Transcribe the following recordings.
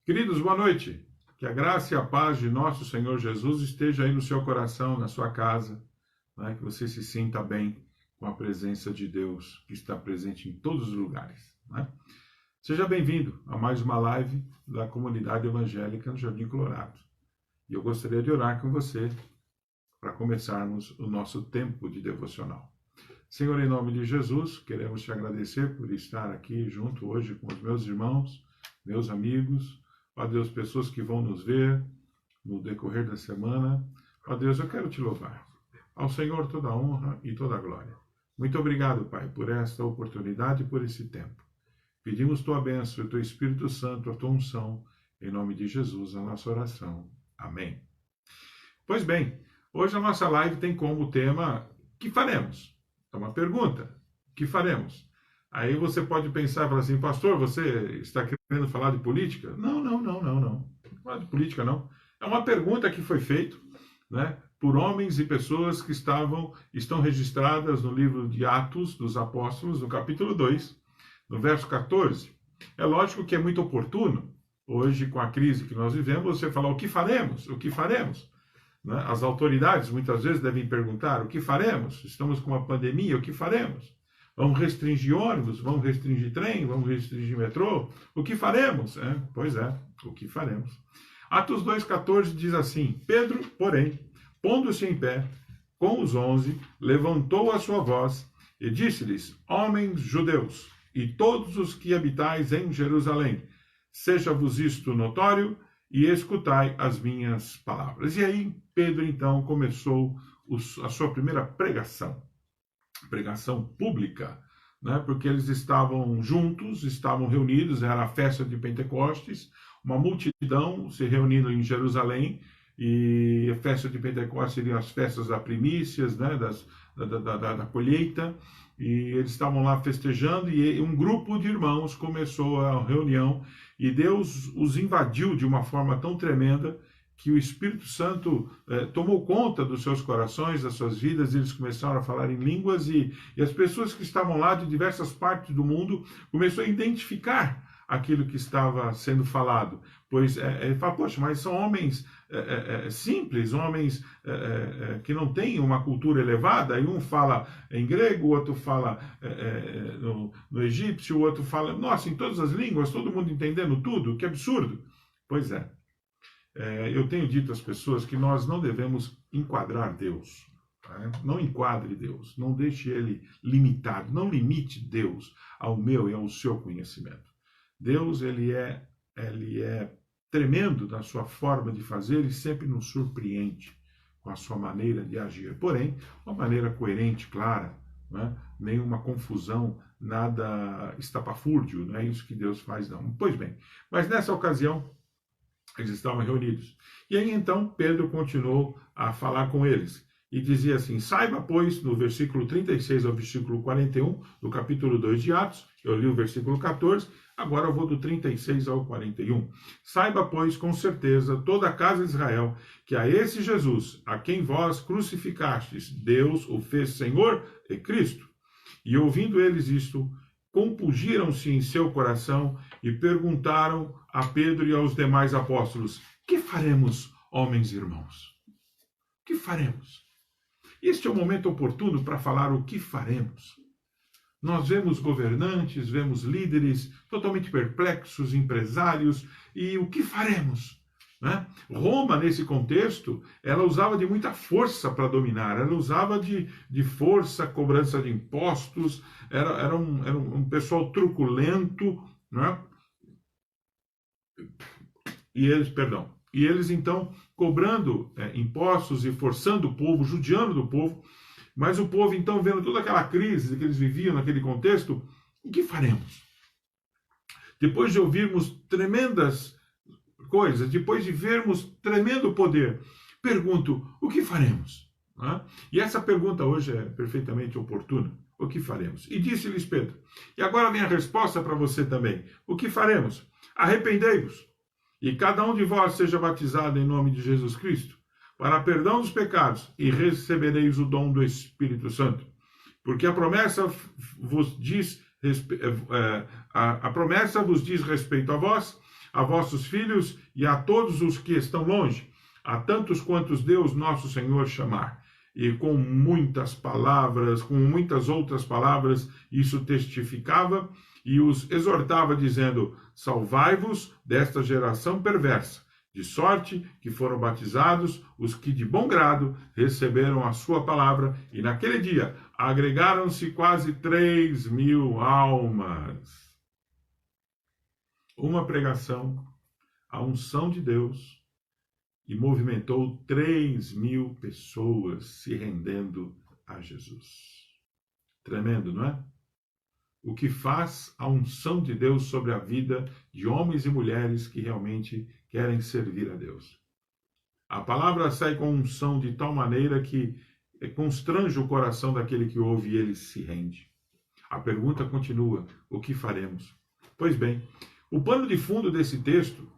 Queridos, boa noite. Que a graça e a paz de nosso Senhor Jesus esteja aí no seu coração, na sua casa, né? Que você se sinta bem com a presença de Deus que está presente em todos os lugares, né? Seja bem-vindo a mais uma live da comunidade evangélica no Jardim Colorado. E eu gostaria de orar com você para começarmos o nosso tempo de devocional. Senhor, em nome de Jesus, queremos te agradecer por estar aqui junto hoje com os meus irmãos, meus amigos, ó Deus, pessoas que vão nos ver no decorrer da semana. Ó Deus, eu quero te louvar. Ao Senhor toda a honra e toda a glória. Muito obrigado, Pai, por esta oportunidade e por esse tempo. Pedimos tua bênção e teu Espírito Santo, a tua unção, em nome de Jesus, a nossa oração. Amém. Pois bem, hoje a nossa live tem como tema, que faremos? É uma pergunta, o que faremos? Aí você pode pensar e falar assim, pastor, você está querendo falar de política? Não. Não falar de política, não. É uma pergunta que foi feita, né, por homens e pessoas que estão registradas no livro de Atos dos Apóstolos, no capítulo 2, no verso 14. É lógico que é muito oportuno, hoje com a crise que nós vivemos, você falar o que faremos? O que faremos? Né? As autoridades muitas vezes devem perguntar, o que faremos? Estamos com uma pandemia, o que faremos? Vamos restringir ônibus? Vamos restringir trem? Vamos restringir metrô? O que faremos? Pois é, o que faremos? Atos 2,14 diz assim, Pedro, porém, pondo-se em pé, com os 11, levantou a sua voz e disse-lhes, homens judeus, e todos os que habitais em Jerusalém, seja-vos isto notório, e escutai as minhas palavras. E aí, Pedro, então, começou a sua primeira pregação pública, né? Porque eles estavam juntos, estavam reunidos, era a festa de Pentecostes, uma multidão se reunindo em Jerusalém, e a festa de Pentecostes seriam as festas das primícias, né? Da colheita, e eles estavam lá festejando, e um grupo de irmãos começou a reunião, e Deus os invadiu de uma forma tão tremenda, que o Espírito Santo tomou conta dos seus corações, das suas vidas, e eles começaram a falar em línguas, e as pessoas que estavam lá de diversas partes do mundo começaram a identificar aquilo que estava sendo falado, pois ele fala, poxa, mas são homens simples, homens que não têm uma cultura elevada, e um fala em grego, o outro fala no egípcio, o outro fala, nossa, em todas as línguas, todo mundo entendendo tudo, que absurdo. Pois é. Eu tenho dito às pessoas que nós não devemos enquadrar Deus. Tá? Não enquadre Deus, não deixe ele limitado, não limite Deus ao meu e ao seu conhecimento. Deus, ele é tremendo na sua forma de fazer e sempre nos surpreende com a sua maneira de agir. Porém, uma maneira coerente, clara, né? Nenhuma confusão, nada estapafúrdio, não é isso que Deus faz, não. Pois bem, mas nessa ocasião, eles estavam reunidos. E aí então Pedro continuou a falar com eles. E dizia assim, saiba, pois, no versículo 36 ao versículo 41, do capítulo 2 de Atos, eu li o versículo 14, agora eu vou do 36 ao 41. Saiba, pois, com certeza, toda a casa de Israel, que a esse Jesus, a quem vós crucificastes, Deus o fez Senhor e Cristo. E ouvindo eles isto, compungiram-se em seu coração e perguntaram a Pedro e aos demais apóstolos, que faremos, homens e irmãos? O que faremos? Este é o momento oportuno para falar o que faremos. Nós vemos governantes, vemos líderes totalmente perplexos, empresários, e o que faremos? Né? Roma, nesse contexto, ela usava de muita força para dominar, ela usava de força, cobrança de impostos, era um pessoal truculento, né? E eles então cobrando impostos e forçando o povo, judiando do povo, mas o povo então vendo toda aquela crise que eles viviam naquele contexto, o que faremos? Depois de ouvirmos tremendas coisas, depois de vermos tremendo poder, pergunto, o que faremos? E essa pergunta hoje é perfeitamente oportuna. O que faremos? E disse-lhes Pedro, e agora vem a resposta para você também. O que faremos? Arrependei-vos, e cada um de vós seja batizado em nome de Jesus Cristo, para perdão dos pecados, e recebereis o dom do Espírito Santo. Porque a promessa vos diz respeito a vós, a vossos filhos e a todos os que estão longe, a tantos quantos Deus nosso Senhor chamar. E com muitas palavras, com muitas outras palavras, isso testificava e os exortava, dizendo: salvai-vos desta geração perversa, de sorte que foram batizados os que de bom grado receberam a sua palavra, e naquele dia agregaram-se quase 3.000 almas. Uma pregação, a unção de Deus, e movimentou 3.000 pessoas se rendendo a Jesus. Tremendo, não é? O que faz a unção de Deus sobre a vida de homens e mulheres que realmente querem servir a Deus. A palavra sai com unção de tal maneira que constrange o coração daquele que ouve e ele se rende. A pergunta continua: o que faremos? Pois bem, o pano de fundo desse texto: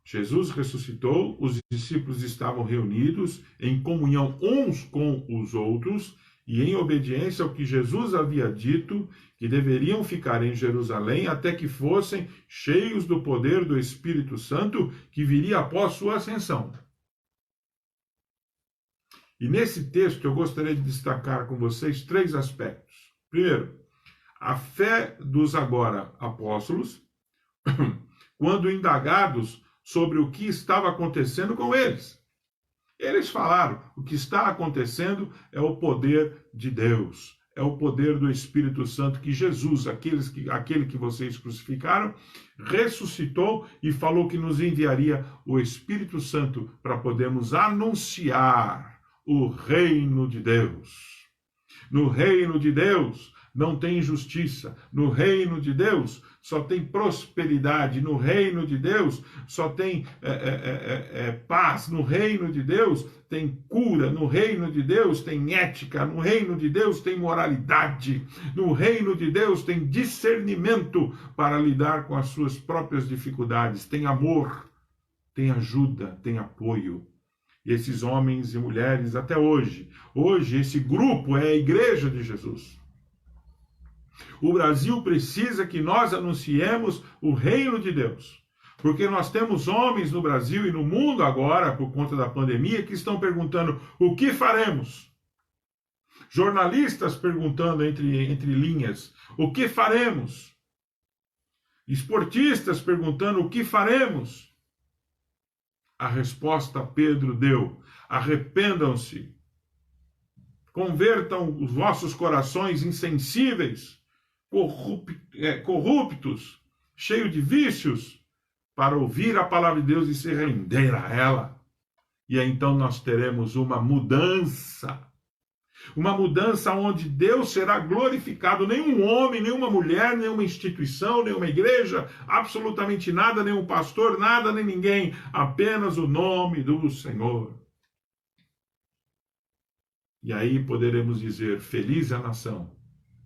Jesus ressuscitou, os discípulos estavam reunidos em comunhão uns com os outros e em obediência ao que Jesus havia dito, que deveriam ficar em Jerusalém até que fossem cheios do poder do Espírito Santo que viria após sua ascensão. E nesse texto eu gostaria de destacar com vocês 3 aspectos. Primeiro, a fé dos agora apóstolos, quando indagados sobre o que estava acontecendo com eles. Eles falaram: o que está acontecendo é o poder de Deus, é o poder do Espírito Santo, que Jesus, aquele que vocês crucificaram, ressuscitou e falou que nos enviaria o Espírito Santo para podermos anunciar o reino de Deus. No reino de Deus não tem injustiça, no reino de Deus só tem prosperidade, no reino de Deus só tem paz, no reino de Deus tem cura, no reino de Deus tem ética, no reino de Deus tem moralidade, no reino de Deus tem discernimento para lidar com as suas próprias dificuldades, tem amor, tem ajuda, tem apoio. E esses homens e mulheres até hoje esse grupo é a Igreja de Jesus. O Brasil precisa que nós anunciemos o reino de Deus, porque nós temos homens no Brasil e no mundo agora, por conta da pandemia, que estão perguntando: o que faremos? Jornalistas perguntando entre linhas: o que faremos? Esportistas perguntando: o que faremos? A resposta Pedro deu: arrependam-se, convertam os vossos corações insensíveis, corruptos, cheios de vícios, para ouvir a palavra de Deus e se render a ela. E aí, então nós teremos uma mudança onde Deus será glorificado. Nenhum homem, nenhuma mulher, nenhuma instituição, nenhuma igreja, absolutamente nada, nenhum pastor, nada, nem ninguém, apenas o nome do Senhor. E aí poderemos dizer: feliz é a nação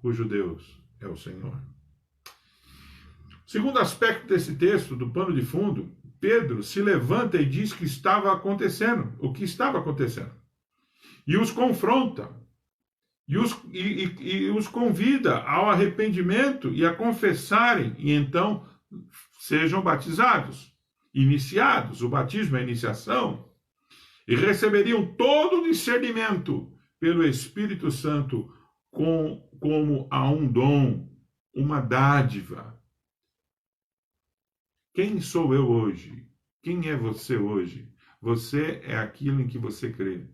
cujo Deus é o Senhor. Segundo aspecto desse texto, do pano de fundo, Pedro se levanta e diz que estava acontecendo, o que estava acontecendo. E os confronta, e os convida ao arrependimento e a confessarem, e então sejam batizados, iniciados. O batismo é a iniciação. E receberiam todo o discernimento pelo Espírito Santo como a um dom, uma dádiva. Quem sou eu hoje? Quem é você hoje? Você é aquilo em que você crê.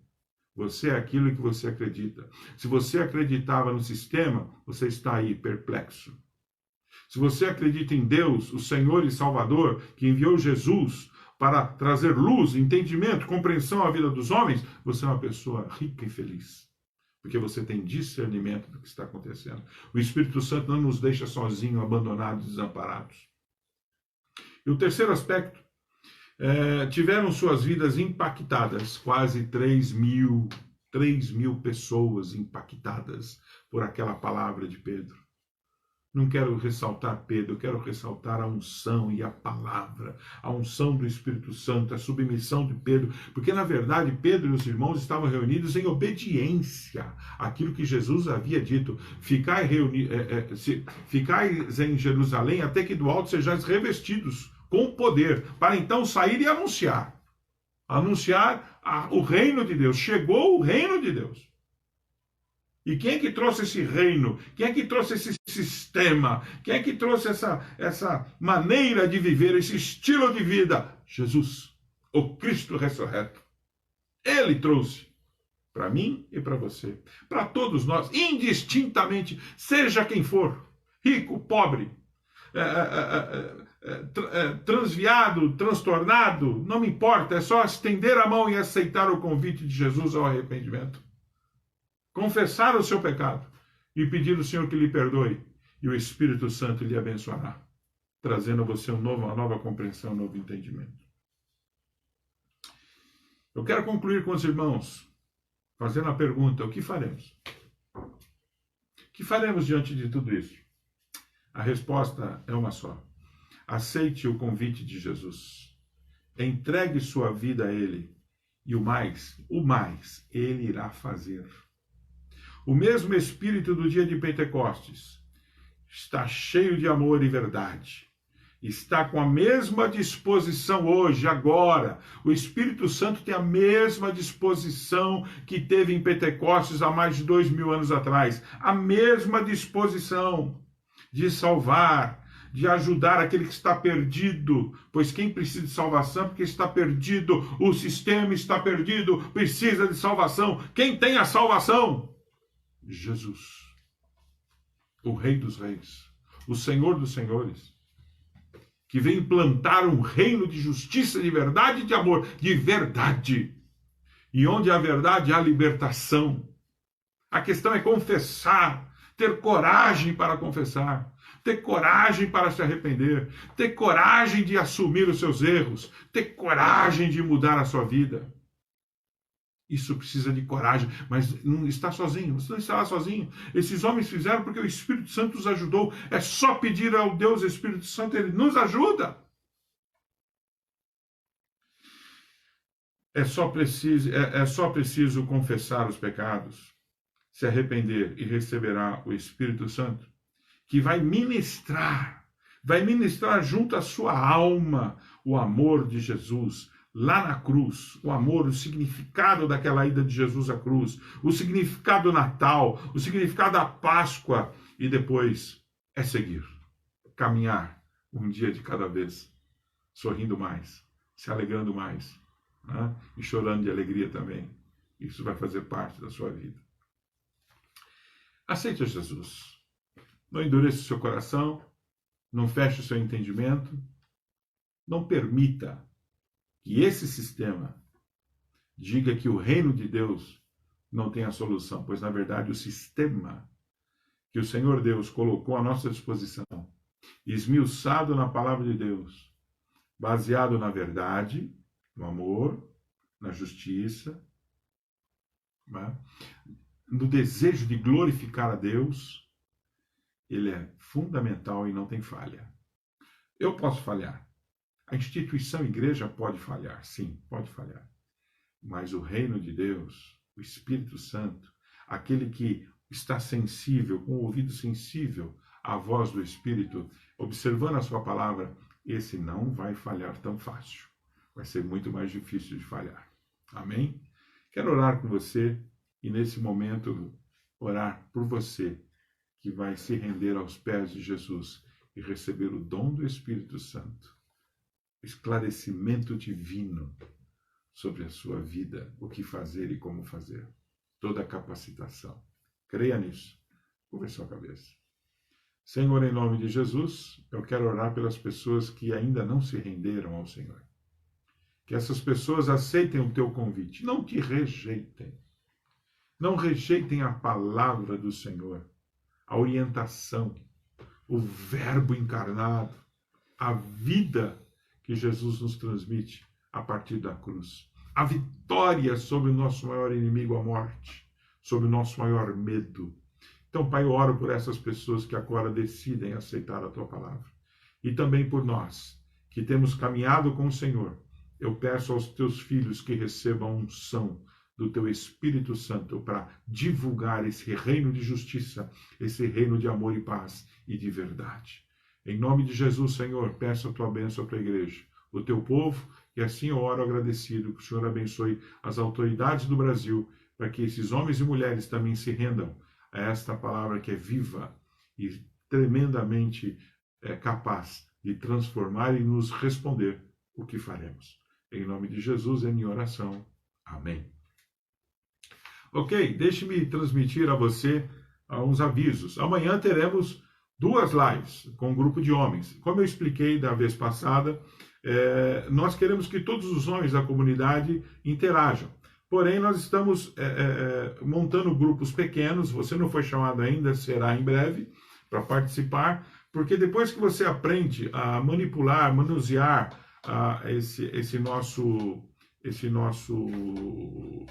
Você é aquilo em que você acredita. Se você acreditava no sistema, você está aí perplexo. Se você acredita em Deus, o Senhor e Salvador, que enviou Jesus para trazer luz, entendimento, compreensão à vida dos homens, você é uma pessoa rica e feliz. Porque você tem discernimento do que está acontecendo. O Espírito Santo não nos deixa sozinhos, abandonados, desamparados. E o terceiro aspecto, tiveram suas vidas impactadas, quase 3.000 pessoas impactadas por aquela palavra de Pedro. Não quero ressaltar Pedro, eu quero ressaltar a unção e a palavra, a unção do Espírito Santo, a submissão de Pedro, porque na verdade Pedro e os irmãos estavam reunidos em obediência àquilo que Jesus havia dito: ficais em Jerusalém até que do alto sejais revestidos com poder, para então sair e anunciar. Anunciar o reino de Deus. Chegou o reino de Deus. E quem é que trouxe esse reino? Quem é que trouxe esse sistema? Quem é que trouxe essa maneira de viver, esse estilo de vida? Jesus, o Cristo ressurreto. Ele trouxe para mim e para você, para todos nós, indistintamente, seja quem for, rico, pobre, transviado, transtornado, não me importa, é só estender a mão e aceitar o convite de Jesus ao arrependimento. Confessar o seu pecado e pedir ao Senhor que lhe perdoe, e o Espírito Santo lhe abençoará, trazendo a você uma nova compreensão, um novo entendimento. Eu quero concluir com os irmãos, fazendo a pergunta: o que faremos? O que faremos diante de tudo isso? A resposta é uma só. Aceite o convite de Jesus. Entregue sua vida a Ele. E o mais, Ele irá fazer. O mesmo Espírito do dia de Pentecostes está cheio de amor e verdade. Está com a mesma disposição hoje, agora. O Espírito Santo tem a mesma disposição que teve em Pentecostes há mais de 2000 anos atrás. A mesma disposição de salvar, de ajudar aquele que está perdido. Pois quem precisa de salvação é porque está perdido. O sistema está perdido, precisa de salvação. Quem tem a salvação? Jesus, o Rei dos Reis, o Senhor dos Senhores, que vem implantar um reino de justiça, de verdade e de amor, de verdade. E onde há verdade, há libertação. A questão é confessar, ter coragem para confessar, ter coragem para se arrepender, ter coragem de assumir os seus erros, ter coragem de mudar a sua vida. Isso precisa de coragem, mas não está sozinho, você não estará sozinho. Esses homens fizeram porque o Espírito Santo os ajudou. É só pedir ao Deus Espírito Santo, Ele nos ajuda. É só preciso confessar os pecados, se arrepender e receberá o Espírito Santo, que vai ministrar junto à sua alma o amor de Jesus, lá na cruz, o amor, o significado daquela ida de Jesus à cruz, o significado do Natal, o significado da Páscoa, e depois é seguir, caminhar um dia de cada vez, sorrindo mais, se alegrando mais, né? E chorando de alegria também. Isso vai fazer parte da sua vida. Aceite Jesus. Não endureça o seu coração, não feche o seu entendimento, não permita que esse sistema diga que o reino de Deus não tem a solução, pois, na verdade, o sistema que o Senhor Deus colocou à nossa disposição, esmiuçado na palavra de Deus, baseado na verdade, no amor, na justiça, né? No desejo de glorificar a Deus, ele é fundamental e não tem falha. Eu posso falhar. A instituição igreja pode falhar, sim, pode falhar. Mas o reino de Deus, o Espírito Santo, aquele que está sensível, com o ouvido sensível à voz do Espírito, observando a sua palavra, esse não vai falhar tão fácil. Vai ser muito mais difícil de falhar. Amém? Quero orar com você e, nesse momento, orar por você que vai se render aos pés de Jesus e receber o dom do Espírito Santo. Esclarecimento divino sobre a sua vida, o que fazer e como fazer. Toda a capacitação. Creia nisso. Curva sua cabeça. Senhor, em nome de Jesus, eu quero orar pelas pessoas que ainda não se renderam ao Senhor. Que essas pessoas aceitem o teu convite. Não te rejeitem. Não rejeitem a palavra do Senhor, a orientação, o verbo encarnado, a vida que Jesus nos transmite a partir da cruz. A vitória sobre o nosso maior inimigo, a morte, sobre o nosso maior medo. Então, Pai, eu oro por essas pessoas que agora decidem aceitar a Tua palavra. E também por nós, que temos caminhado com o Senhor. Eu peço aos Teus filhos que recebam a unção do Teu Espírito Santo para divulgar esse reino de justiça, esse reino de amor e paz e de verdade. Em nome de Jesus, Senhor, peço a tua bênção à tua igreja, o teu povo, e assim eu oro agradecido que o Senhor abençoe as autoridades do Brasil, para que esses homens e mulheres também se rendam a esta palavra que é viva e tremendamente capaz de transformar e nos responder o que faremos. Em nome de Jesus é minha oração. Amém. Ok, deixe-me transmitir a você uns avisos. Amanhã teremos 2 lives com um grupo de homens. Como eu expliquei da vez passada, nós queremos que todos os homens da comunidade interajam. Porém, nós estamos montando grupos pequenos. Você não foi chamado ainda, será em breve para participar, porque depois que você aprende a manipular, manusear esse nosso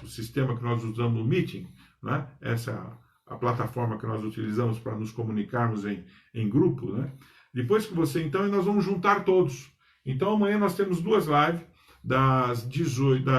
sistema que nós usamos no Meeting, né? Essa a plataforma que nós utilizamos para nos comunicarmos em grupo, né? Depois que você, então, nós vamos juntar todos. Então, amanhã nós temos 2 lives, das 18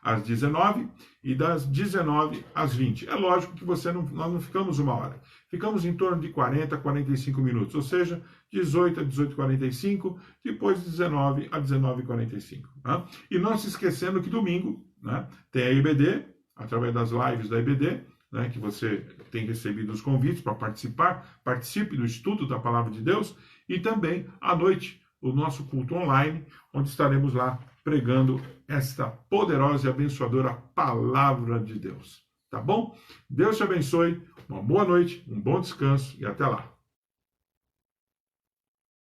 às 19 e das 19 às 20. É lógico que nós não ficamos 1 hora. Ficamos em torno de 40 a 45 minutos, ou seja, 18 a 18h45, depois 19 a 19h45. Né? E não se esquecendo que domingo, né, tem a IBD, através das lives da IBD, né, que você tem recebido os convites para participar, participe do estudo da Palavra de Deus, e também à noite, o nosso culto online, onde estaremos lá pregando esta poderosa e abençoadora Palavra de Deus. Tá bom? Deus te abençoe, uma boa noite, um bom descanso e até lá.